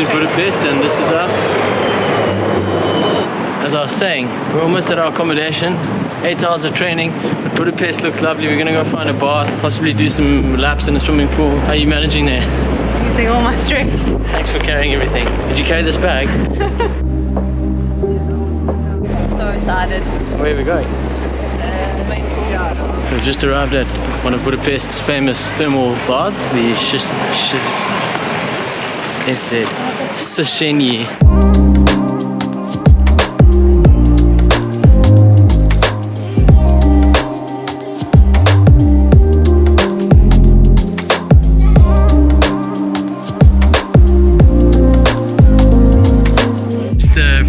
in Budapest, and this is us. As I was saying, we're almost at our accommodation. 8 hours of training, but Budapest looks lovely. We're gonna go find a bath, possibly do some laps in a swimming pool. How are you managing there? Using all my strength. Thanks for carrying everything. Did you carry this bag? So excited. Where are we going? Swimming pool. We've just arrived at one of Budapest's famous thermal baths, the Széchenyi.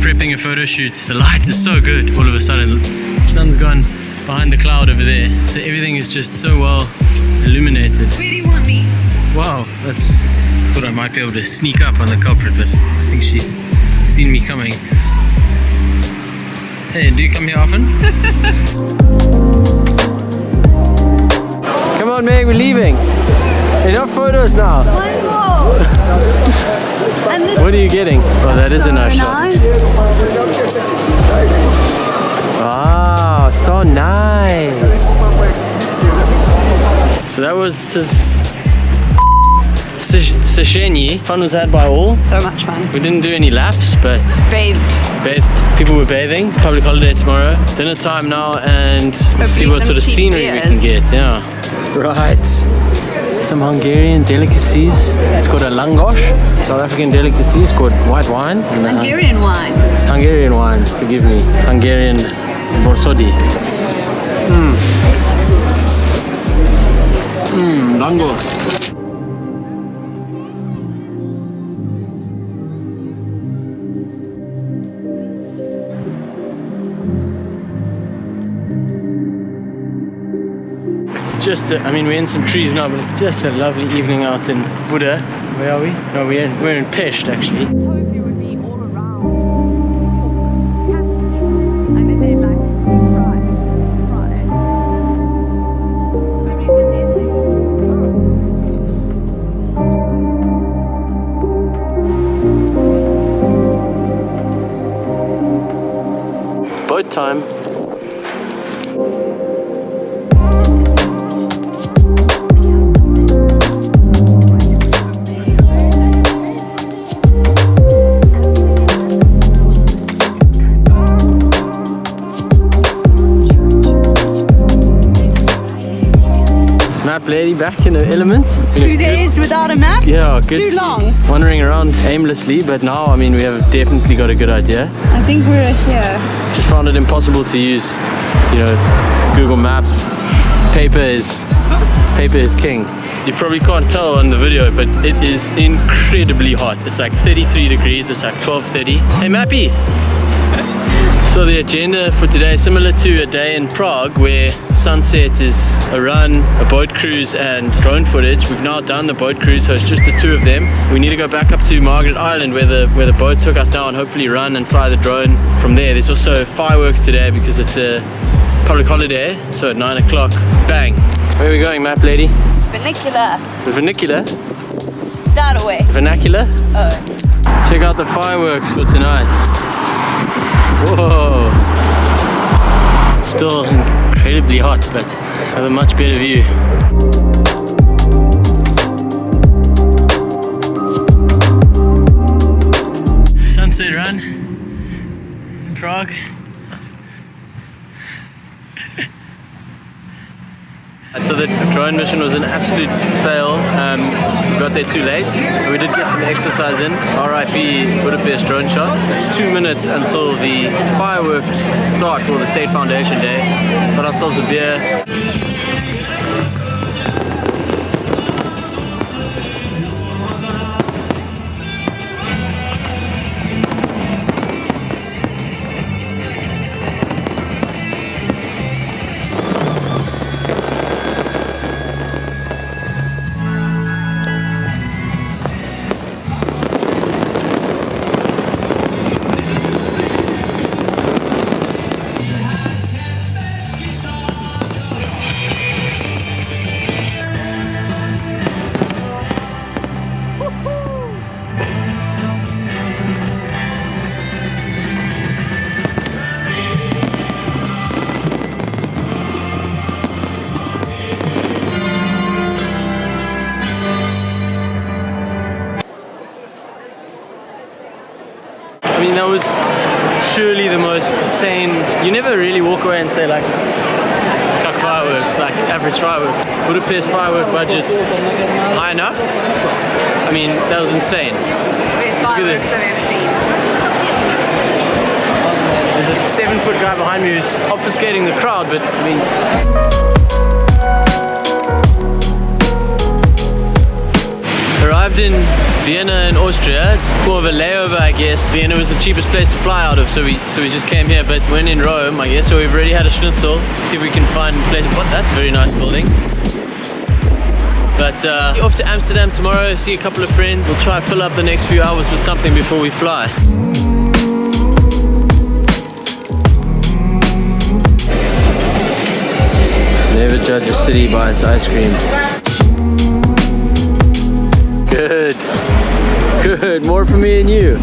Prepping a photo shoot. The light is so good all of a sudden. The sun's gone behind the cloud over there, so everything is just so well illuminated. Where do you want me? Wow, I thought I might be able to sneak up on the culprit, but I think she's seen me coming. Hey, do you come here often? Come on, Meg, we're leaving. Enough photos now. One more. And this What are you getting? Oh, that is a nice shot. Wow, so nice. So that was Széchenyi. Fun was had by all. so much fun. We didn't do any laps, but Bathed. people were bathing. Public holiday tomorrow. Dinner time now, and see what sort of cheap scenery we beers. can get. Yeah. Right. Some Hungarian delicacies. It's called a langos. South African delicacy. It's called white wine. And Hungarian wine. Hungarian wine. Forgive me. Hungarian borsodi. Langos. I mean, we're in some trees now, but it's just a lovely evening out in Buda. Where are we? No, we're in Pest actually. Tofu would be all around this pork patty, and then they like fry it. I reckon Boat time. Map lady back in her element. 2 days without a map? Yeah, good. Too long. Wandering around aimlessly, but now, I mean, we have definitely got a good idea. I think we're here. Just found it impossible to use, Google Maps. Paper is king. You probably can't tell on the video, but it is incredibly hot. It's like 33 degrees, it's like 12:30. Hey Mappy! So the agenda for today is similar to a day in Prague, where sunset is a run, a boat cruise and drone footage. We've now done the boat cruise, so it's just the two of them. We need to go back up to Margaret Island where the boat took us now, and hopefully run and fly the drone from there. There's also fireworks today because it's a public holiday, so at 9 o'clock, bang. Where are we going, map lady? Vernacular. The vernacular? That away. Vernacular? Oh. Check out the fireworks for tonight. Whoa! Still incredibly hot, but have a much better view. Sunset run in Prague. So the drone mission was an absolute fail. We got there too late. We did get some exercise in. RIP Budapest drone shot. It's 2 minutes until the fireworks start for the State Foundation Day. Got ourselves a beer. was surely the most insane. You never really walk away and say like fireworks, like average fireworks. Budapest firework budget high enough. I mean, that was insane. Best fireworks I've ever seen. There's a 7-foot guy behind me who's obfuscating the crowd, but I mean. Arrived in Vienna in Austria. It's more of a layover, I guess. Vienna was the cheapest place to fly out of, so we just came here. But when in Rome, I guess, so we've already had a schnitzel. See if we can find a place. What? That's a very nice building. But off to Amsterdam tomorrow. See a couple of friends. We'll try and fill up the next few hours with something before we fly. Never judge a city by its ice cream. Good. Good. More for me and you.